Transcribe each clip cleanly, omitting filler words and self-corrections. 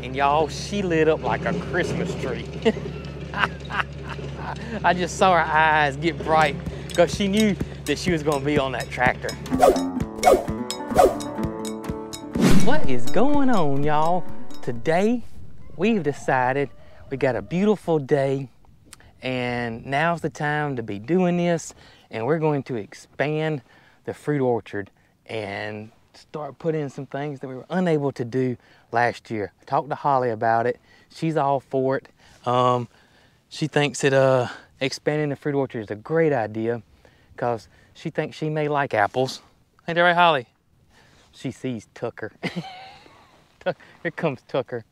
And y'all, she lit up like a Christmas tree. I just saw her eyes get bright because she knew that she was going to be on that tractor. What is going on, y'all? Today, we've decided we got a beautiful day and now's the time to be doing this, and we're going to expand the fruit orchard and start putting in some things that we were unable to do last year. I talked to Holly about it. She's all for it. She thinks that expanding the fruit orchard is a great idea because she thinks she may like apples. Ain't that right, Holly? She sees Tucker. Here comes Tucker.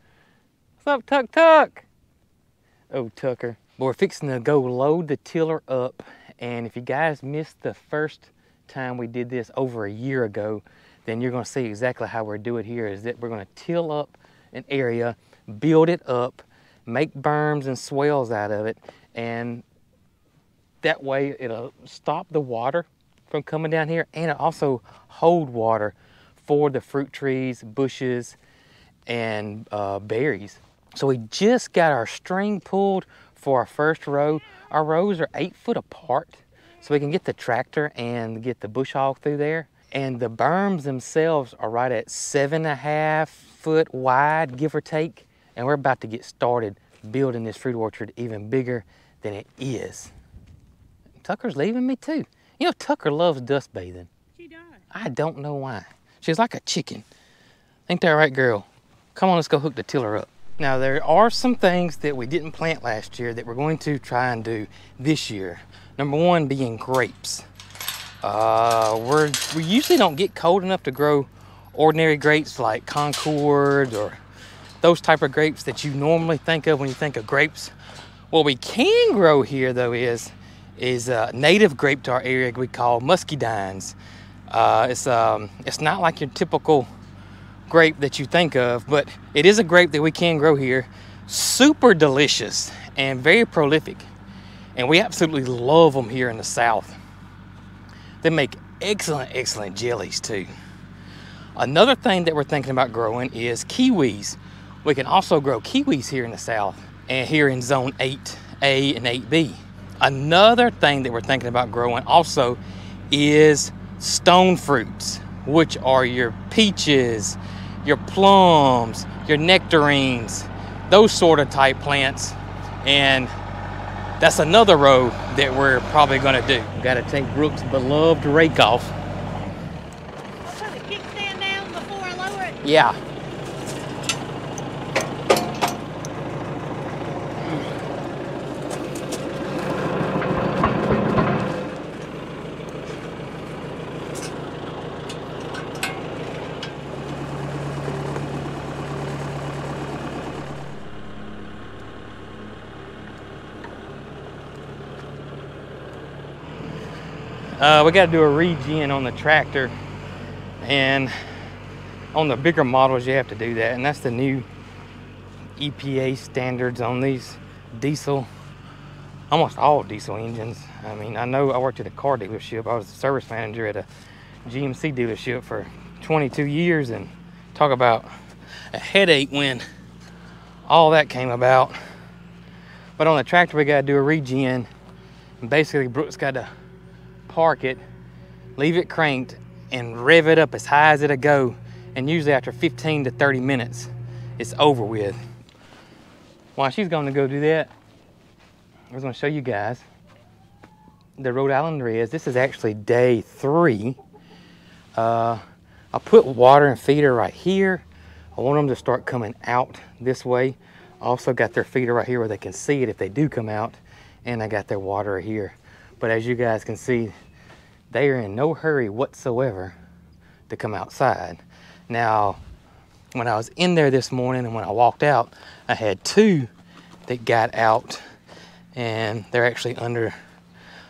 What's up, Tuck Tuck? Oh, Tucker. But we're fixing to go load the tiller up, and if you guys missed the first time we did this over a year ago, then you're gonna see exactly how we're doing here. Is that we're gonna till up an area, build it up, make berms and swales out of it, and that way it'll stop the water from coming down here, and it'll also hold water for the fruit trees, bushes, and berries. So we just got our string pulled for our first row. Our rows are 8 foot apart, so we can get the tractor and get the bush hog through there. And the berms themselves are right at 7.5 foot wide, give or take. And we're about to get started building this fruit orchard even bigger than it is. Tucker's leaving me too. You know, Tucker loves dust bathing. She does. I don't know why. She's like a chicken. Ain't that right, girl? Come on, let's go hook the tiller up. Now, there are some things that we didn't plant last year that we're going to try and do this year. Number one being grapes. We usually don't get cold enough to grow ordinary grapes like Concord or those type of grapes that you normally think of when you think of grapes. What we can grow here though is native grape to our area we call muscadines. It's not like your typical grape that you think of, but it is a grape that we can grow here. Super delicious and very prolific, and we absolutely love them here in the South. They make excellent jellies too. Another thing that we're thinking about growing is kiwis. We can also grow kiwis here in the South and here in zone 8A and 8B. Another thing that we're thinking about growing also is stone fruits, which are your peaches, your plums, your nectarines, those sort of type plants. And that's another row that we're probably gonna do. Gotta take Brooke's beloved rake off. I'll put the kickstand down before I lower it. Yeah. We got to do a regen on the tractor, and on the bigger models you have to do that, and that's the new EPA standards on these diesel, almost all diesel engines. I mean, I know I worked at a car dealership. I was a service manager at a GMC dealership for 22 years, and talk about a headache when all that came about. But on the tractor we got to do a regen, and basically Brooke's got to park it, leave it cranked, and rev it up as high as it'll go. And usually after 15 to 30 minutes, it's over with. While she's going to go do that, I was going to show you guys the Rhode Island Reds. This is actually day 3. I put water and feeder right here. I want them to start coming out this way. I also got their feeder right here where they can see it if they do come out, and I got their water here. But as you guys can see, they are in no hurry whatsoever to come outside. Now, when I was in there this morning and when I walked out, I had 2 that got out, and they're actually under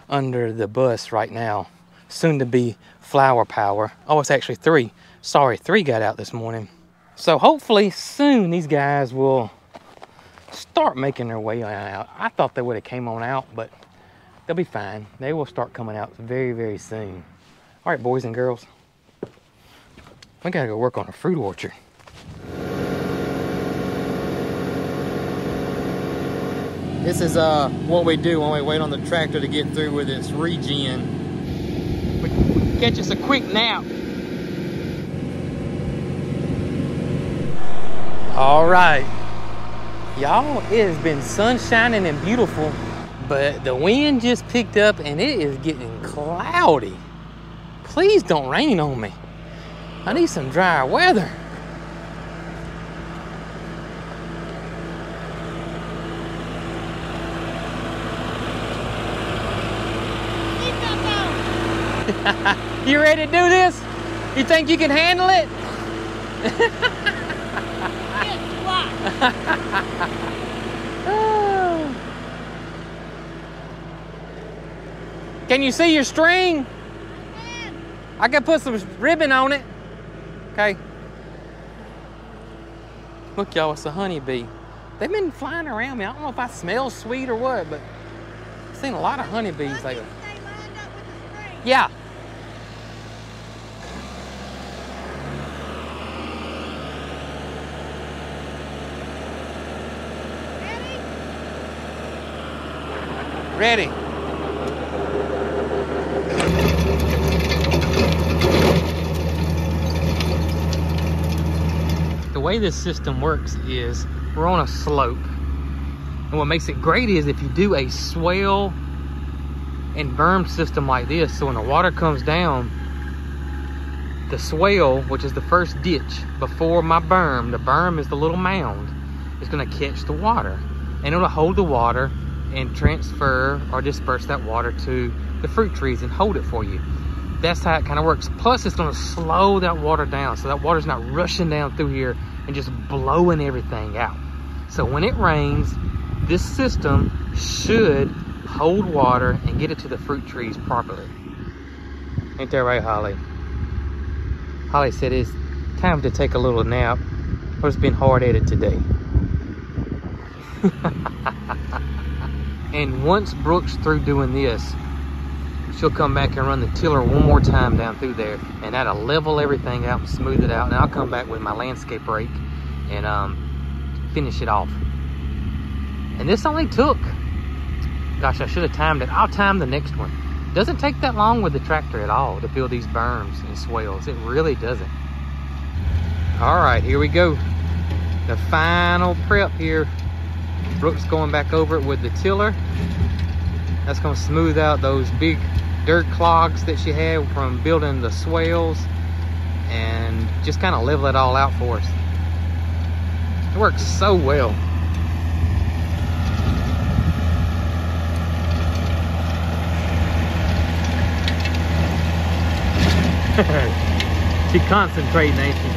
the bus right now, soon to be flower power. Oh, it's actually 3. Sorry, 3 got out this morning. So hopefully soon these guys will start making their way out. I thought they would have came on out, but they'll be fine. They will start coming out very soon. All right, boys and girls, we gotta go work on a fruit orchard. This is what we do when we wait on the tractor to get through with its regen. We catch us a quick nap. All right, y'all, it has been sun shining and beautiful, but the wind just picked up and it is getting cloudy. Please don't rain on me. I need some drier weather. You ready to do this? You think you can handle it? Can you see your string? I can put some ribbon on it. Okay. Look, y'all, it's a honeybee. They've been flying around me. I don't know if I smell sweet or what, but I've seen a lot of honeybees lately. Yeah. Ready? The way this system works is we're on a slope. And what makes it great is if you do a swale and berm system like this, so when the water comes down, the swale, which is the first ditch before my berm, the berm is the little mound, is gonna catch the water. And it'll hold the water and transfer or disperse that water to the fruit trees and hold it for you. That's how it kind of works. Plus, it's going to slow that water down so that water's not rushing down through here and just blowing everything out. So when it rains, this system should hold water and get it to the fruit trees properly. Ain't that right, Holly? Holly said it's time to take a little nap. It's been hard at it today. And once Brooke's through doing this, she'll come back and run the tiller one more time down through there, and that'll level everything out and smooth it out. And I'll come back with my landscape rake and finish it off. And this only took, gosh, I should have timed it. I'll time the next one. Doesn't take that long with the tractor at all to build these berms and swales. It really doesn't. All right, here we go. The final prep here. Brooke's going back over it with the tiller. That's going to smooth out those big dirt clogs that she had from building the swales and just kind of level it all out for us. It works so well. She concentrating, ain't she?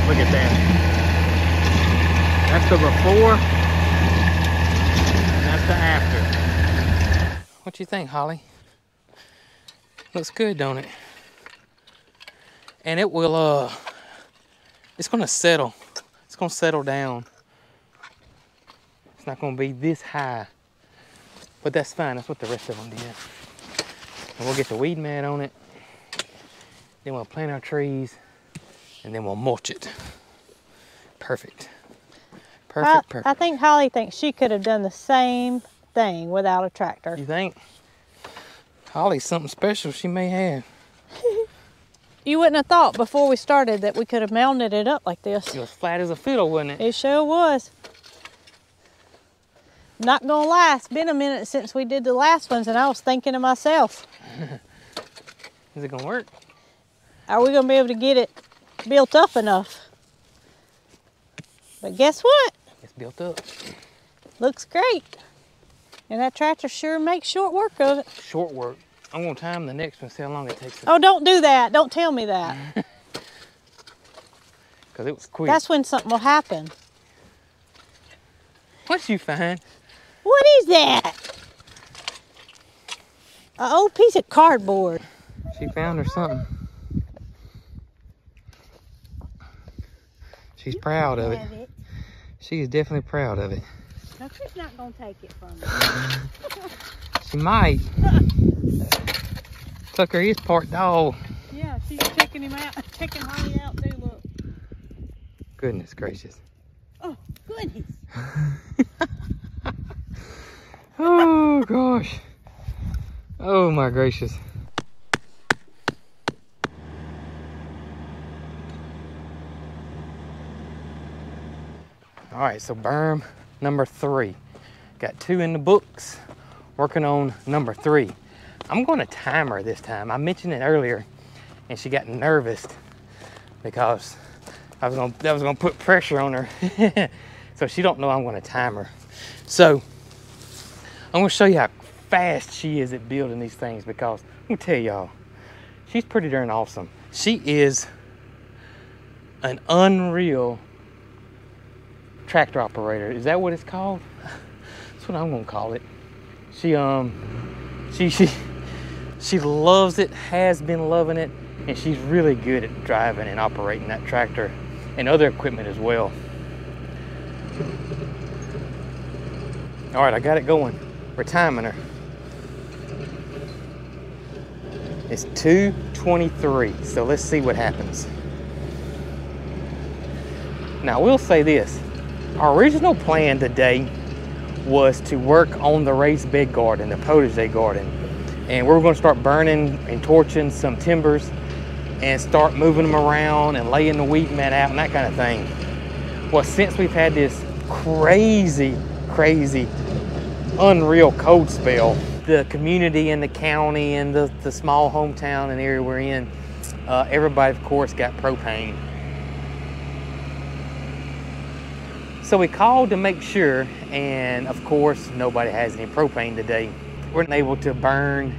Look at that. That's the before, and that's the after. What you think, Holly? Looks good, don't it? And it will, it's gonna settle. It's gonna settle down. It's not gonna be this high, but that's fine. That's what the rest of them did. And we'll get the weed mat on it. Then we'll plant our trees. And then we'll mulch it. Perfect. Perfect. I think Holly thinks she could have done the same thing without a tractor. You think? Holly's something special she may have. You wouldn't have thought before we started that we could have mounted it up like this. It was flat as a fiddle, wasn't it? It sure was. Not gonna lie, it's been a minute since we did the last ones and I was thinking to myself. Is it gonna work? Are we gonna be able to get it built up enough? But guess what? It's built up. Looks great. And that tractor sure makes short work of it. Short work. I'm gonna time the next one, see how long it takes. Oh, don't do that. Don't tell me that. Because it was quick. That's when something will happen. What you find? What is that? An old piece of cardboard. She found her something. She's proud of it. She is definitely proud of it. No, she's not going to take it from me. She might. Tucker is part dog. Yeah, she's checking him out. Checking Holly out too, look. goodness gracious. Oh, goodness. Oh, gosh. Oh, my gracious. All right, so berm number 3. Got 2 in the books, working on number 3. I'm going to time her this time. I mentioned it earlier, and she got nervous because that was gonna put pressure on her. So she don't know I'm going to time her. So I'm going to show you how fast she is at building these things, because I'm going to tell y'all, she's pretty darn awesome. She is an unreal tractor operator. Is that what it's called? That's what I'm gonna call it. She loves it, has been loving it, and she's really good at driving and operating that tractor and other equipment as well. All right, I got it going. We're timing her. It's 2:23, so let's see what happens. Now, I will say this. Our original plan today was to work on the raised bed garden, the potager garden. And we're gonna start burning and torching some timbers and start moving them around and laying the weed mat out and that kind of thing. Well, since we've had this crazy, unreal cold spell, the community and the county and the small hometown and area we're in, everybody, of course, got propane. So we called to make sure, and of course, nobody has any propane today. We're able to burn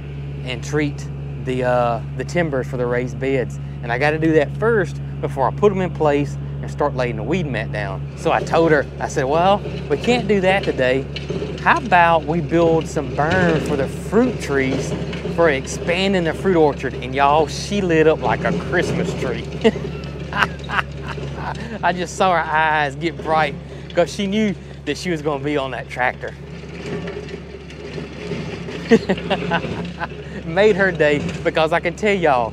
and treat the timbers for the raised beds. And I got to do that first before I put them in place and start laying the weed mat down. So I told her, I said, well, we can't do that today. How about we build some berm for the fruit trees for expanding the fruit orchard? And y'all, she lit up like a Christmas tree. I just saw her eyes get bright because she knew that she was going to be on that tractor. Made her day, because I can tell y'all,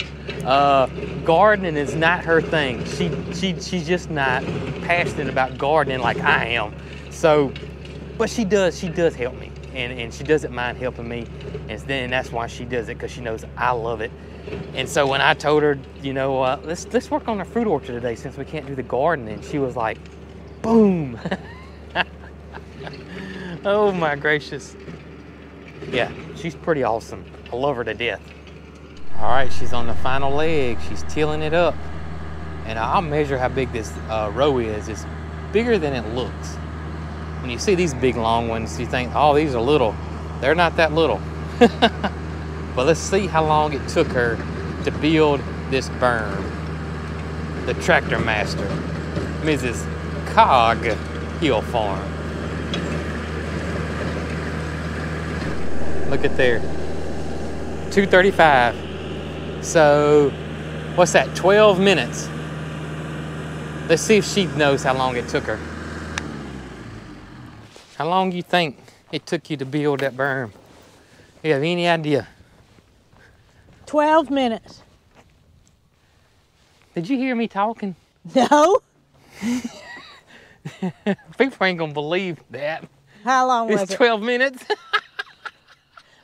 gardening is not her thing. She's just not passionate about gardening like I am. So, but she does help me, and she doesn't mind helping me, and then that's why she does it, because she knows I love it. And so when I told her, you know, let's work on the fruit orchard today since we can't do the garden, and she was like, boom. Oh my gracious. Yeah, she's pretty awesome. I love her to death. All right, she's on the final leg. She's tilling it up. And I'll measure how big this row is. It's bigger than it looks. When you see these big long ones, you think, oh, these are little. They're not that little. But let's see how long it took her to build this berm. The tractor master, Mrs. Cog Hill Farm. Look at there, 2:35. So, what's that, 12 minutes? Let's see if she knows how long it took her. How long do you think it took you to build that berm? You have any idea? 12 minutes. Did you hear me talking? No. People ain't gonna believe that. How long was It's it? 12 minutes.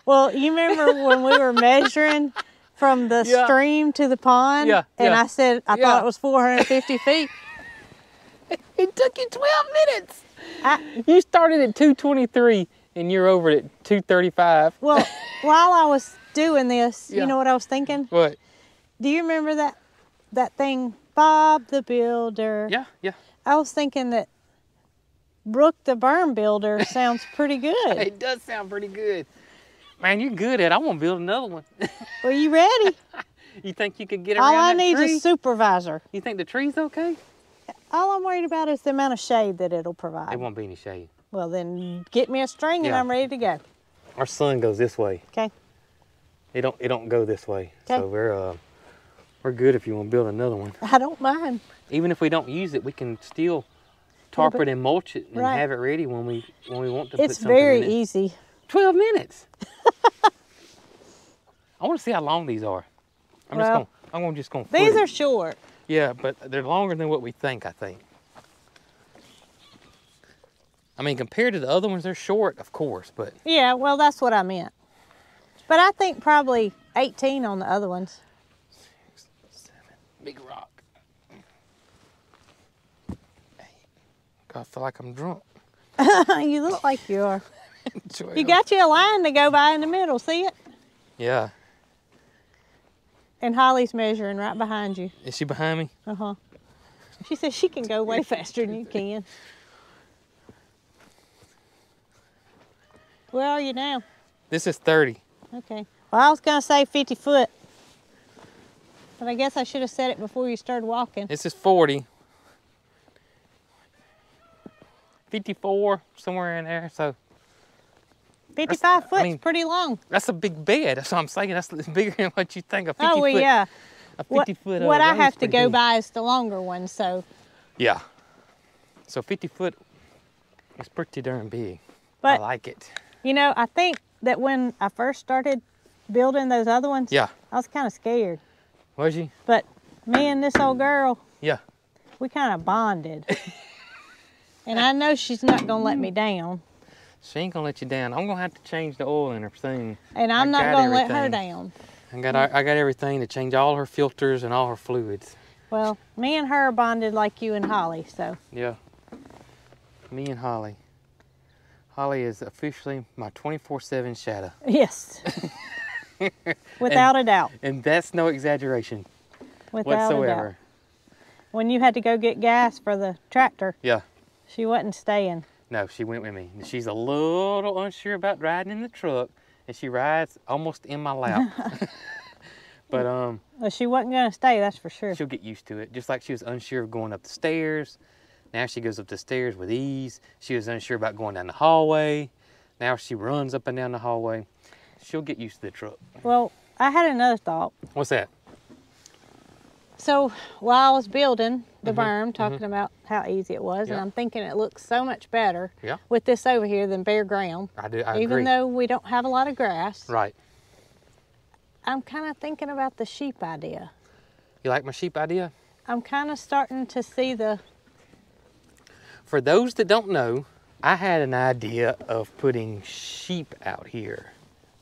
Well, you remember when we were measuring from the Yeah. stream to the pond? Yeah, And yeah. I said I Yeah. thought it was 450 feet. It took you 12 minutes. You started at 2:23 and you're over at 2:35. Well, while I was doing this, Yeah. you know what I was thinking? What? Do you remember that thing, Bob the Builder? Yeah, yeah. I was thinking that Brooke the Berm Builder sounds pretty good. It does sound pretty good. Man, you're good at it. I want to build another one. Are you ready? You think you could get around All I that need tree? is supervisor. You think the tree's okay? All I'm worried about is the amount of shade that it'll provide. There won't be any shade. Well, then get me a string and Yeah. I'm ready to go. Our sun goes this way. Okay. It don't go this way. Okay. So we're good if you want to build another one. I don't mind. Even if we don't use it, we can still tarp but- it and mulch it and right. have it ready when we want to put It's something very in it. easy. 12 minutes. I want to see how long these are. I'm just gonna These foot are it. short. Yeah, but they're longer than what we think, I think. I mean, compared to the other ones, they're short, of course, but. Yeah, well, that's what I meant. But I think probably 18 on the other ones. 6, 7, big rock. 8. God, I feel like I'm drunk. You look like you are. 12. You got you a line to go by in the middle, see it? Yeah. And Holly's measuring right behind you. Is she behind me? Uh-huh. She says she can go way faster than you can. Where are you now? This is 30. Okay. Well, I was going to say 50 foot. But I guess I should have said it before you started walking. This is 40. 54, somewhere in there, so. 55 foot's pretty long. That's a big bed. That's what I'm saying. That's bigger than what you think. A 50 oh, well, foot, yeah. A 50 foot. What I have to pretty go big. by is the longer one, so. Yeah. So 50 foot is pretty darn big. But, I like it. You know, I think that when I first started building those other ones, Yeah. I was kind of scared. Was you? But me and this old girl, Yeah. we kind of bonded. And I know she's not going to let me down. She ain't gonna let you down. I'm gonna have to change the oil in her soon. And I'm not going to let her down. I got everything to change all her filters and all her fluids. Well, me and her are bonded like you and Holly, so. Yeah. Me and Holly. Holly is officially my 24/7 shadow. Yes. Without a doubt. And that's no exaggeration Without whatsoever. a doubt. When you had to go get gas for the tractor, Yeah. she wasn't staying. No, she went with me. She's a little unsure about riding in the truck, and she rides almost in my lap. But Well, she wasn't going to stay, that's for sure. she'll get used to it. Just like she was unsure of going up the stairs. Now she goes up the stairs with ease. She was unsure about going down the hallway. Now she runs up and down the hallway. She'll get used to the truck. Well, I had another thought. What's that? So while I was building the berm, talking about how easy it was, and I'm thinking it looks so much better with this over here than bare ground. I agree. Even though we don't have a lot of grass. Right. I'm kind of thinking about the sheep idea. You like my sheep idea? I'm kind of starting to see the... For those that don't know, I had an idea of putting sheep out here.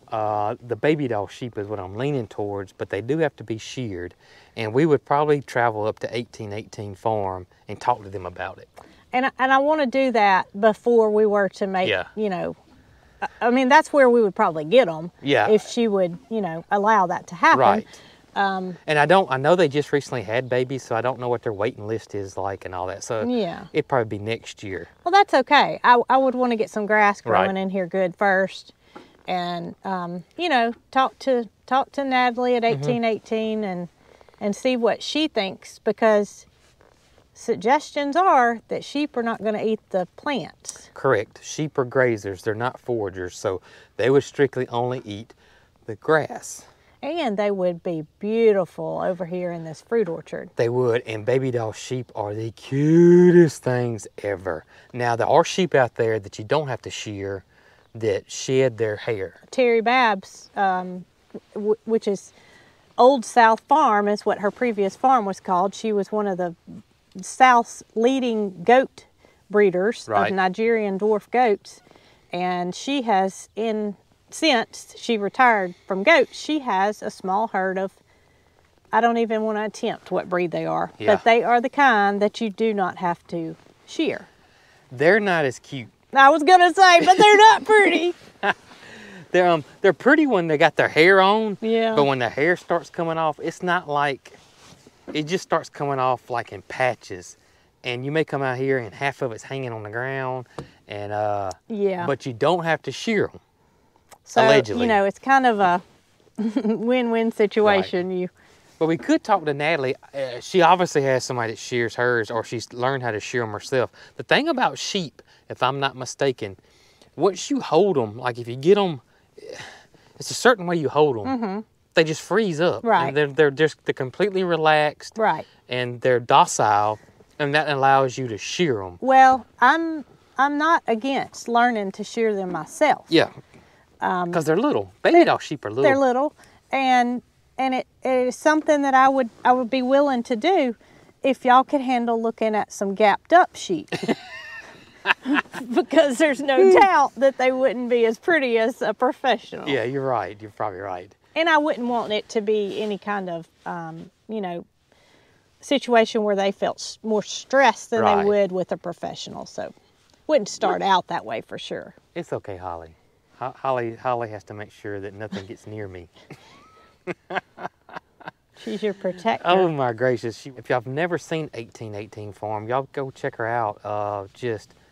The baby doll sheep is what I'm leaning towards, but they do have to be sheared. And we would probably travel up to 1818 Farm and talk to them about it. And I want to do that before we were to make, you know, I mean, that's where we would probably get them. Yeah. If she would, you know, allow that to happen. Right. And I know they just recently had babies, so I don't know what their waiting list is like and all that. So it'd probably be next year. Well, that's okay. I would want to get some grass growing in here good first. And, you know, talk to Natalie at 1818 and see what she thinks, because suggestions are that sheep are not going to eat the plants. Correct. Sheep are grazers. They're not foragers, so they would strictly only eat the grass. And they would be beautiful over here in this fruit orchard. They would, and baby doll sheep are the cutest things ever. Now, there are sheep out there that you don't have to shear that shed their hair. Terry Babbs, which is Old South Farm, is what her previous farm was called. She was one of the South's leading goat breeders of Nigerian dwarf goats. And she has, since she retired from goats, she has a small herd of, I don't even want to attempt what breed they are, but they are the kind that you do not have to shear. They're not as cute. I was going to say, but they're not pretty. They're pretty when they got their hair on. Yeah. But when the hair starts coming off, it's not like, it just starts coming off like in patches. And you may come out here and half of it's hanging on the ground. And but you don't have to shear them. So, allegedly. You know, it's kind of a win-win situation. But we could talk to Natalie. She obviously has somebody that shears hers, or she's learned how to shear them herself. The thing about sheep, if I'm not mistaken, once you hold them, like if you get them, it's a certain way you hold them. They just freeze up. Right. And they're completely relaxed. Right. And they're docile, and that allows you to shear them. Well, I'm not against learning to shear them myself. Yeah. Because they're little. Baby doll sheep are little. They're little, and it is something that I would be willing to do if y'all could handle looking at some gapped up sheep. because there's no doubt that they wouldn't be as pretty as a professional. Yeah, you're right. You're probably right. And I wouldn't want it to be any kind of, you know, situation where they felt more stressed than they would with a professional. So wouldn't start out that way for sure. It's okay, Holly. Holly has to make sure that nothing gets near me. She's your protector. Oh my gracious. If y'all have never seen 1818 Farm, y'all go check her out.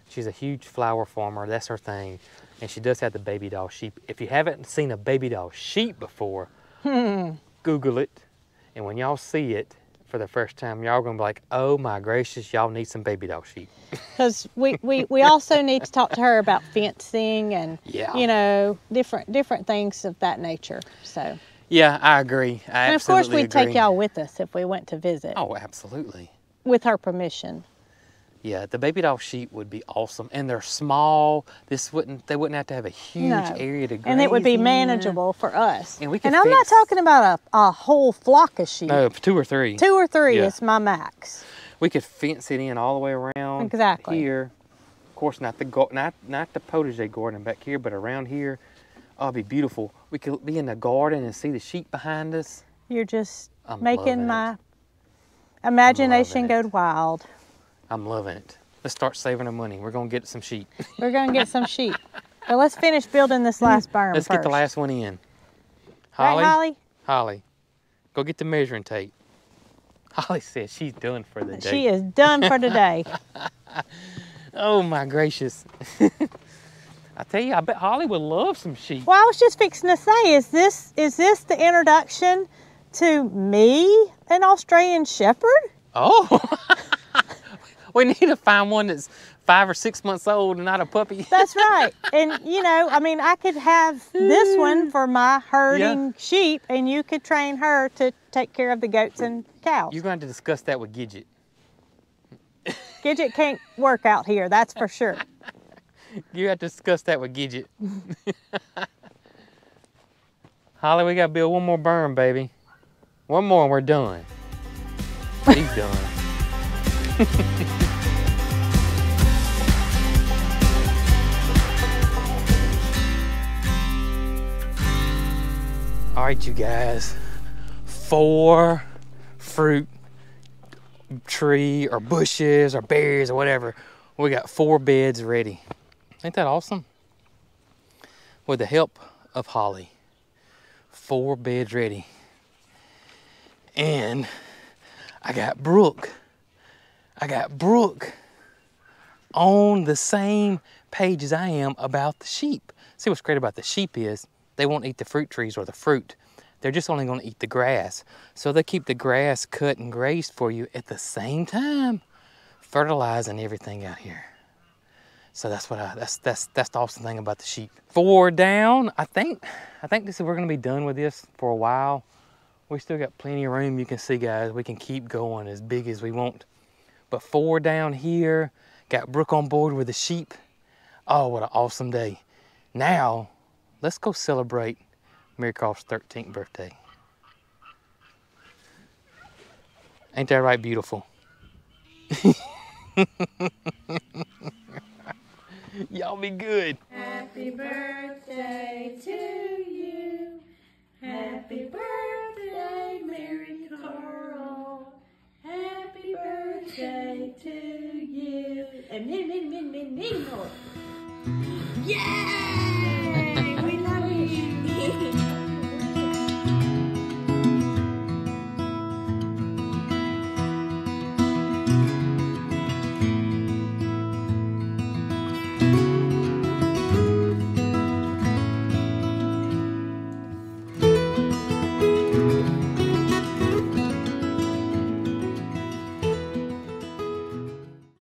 She's a huge flower farmer. That's her thing. And she does have the baby doll sheep. If you haven't seen a baby doll sheep before, Google it. And when y'all see it for the first time, y'all gonna be like, oh my gracious, y'all need some baby doll sheep. Because we also need to talk to her about fencing and, you know, different things of that nature. So. Yeah, I agree. I and of course, we'd take y'all with us if we went to visit. Oh, absolutely. With her permission. Yeah, the baby doll sheep would be awesome, and they're small. They wouldn't have to have a huge area to graze. And it would be manageable for us. And I'm not talking about a whole flock of sheep. No, 2 or 3. 2 or 3 is my max. We could fence it in all the way around. Exactly. Here, of course, not the potager garden back here, but around here. Oh, it'd be beautiful. We could be in the garden and see the sheep behind us. You're just making my imagination go wild. I'm loving it. Let's start saving our money. We're going to get some sheep. We're going to get some sheep. But let's finish building this last berm Let's first. get the last one in. Holly? Right, Holly? Holly, go get the measuring tape. Holly says she's done for the day. She is done for today. Oh, my gracious. I tell you, I bet Holly would love some sheep. Well, I was just fixing to say, is this the introduction to me, an Australian Shepherd? Oh, we need to find one that's 5 or 6 months old and not a puppy. That's right. And, you know, I mean, I could have this one for my herding sheep, and you could train her to take care of the goats and cows. You're going to discuss that with Gidget. Gidget can't work out here, that's for sure. You have to discuss that with Gidget. Holly, we got to build one more berm, baby. One more and we're done. He's done. All right, you guys. 4 fruit tree or bushes or berries or whatever. We got 4 beds ready. Ain't that awesome? With the help of Holly, 4 beds ready. And I got Brooke on the same page as I am about the sheep. See, what's great about the sheep is they won't eat the fruit trees or the fruit. They're just only going to eat the grass. So they keep the grass cut and grazed for you at the same time, fertilizing everything out here. So that's the awesome thing about the sheep. 4 down. I think this is, we're going to be done with this for a while. We still got plenty of room. You can see, guys, we can keep going as big as we want. But 4 down here. Got Brooke on board with the sheep. Oh, what an awesome day. Now, let's go celebrate MaryCarl's 13th birthday. Ain't that right, beautiful? Y'all be good. Happy birthday to you. Happy birthday, MaryCarl. Happy birthday to you. And many more. Yay! We love you.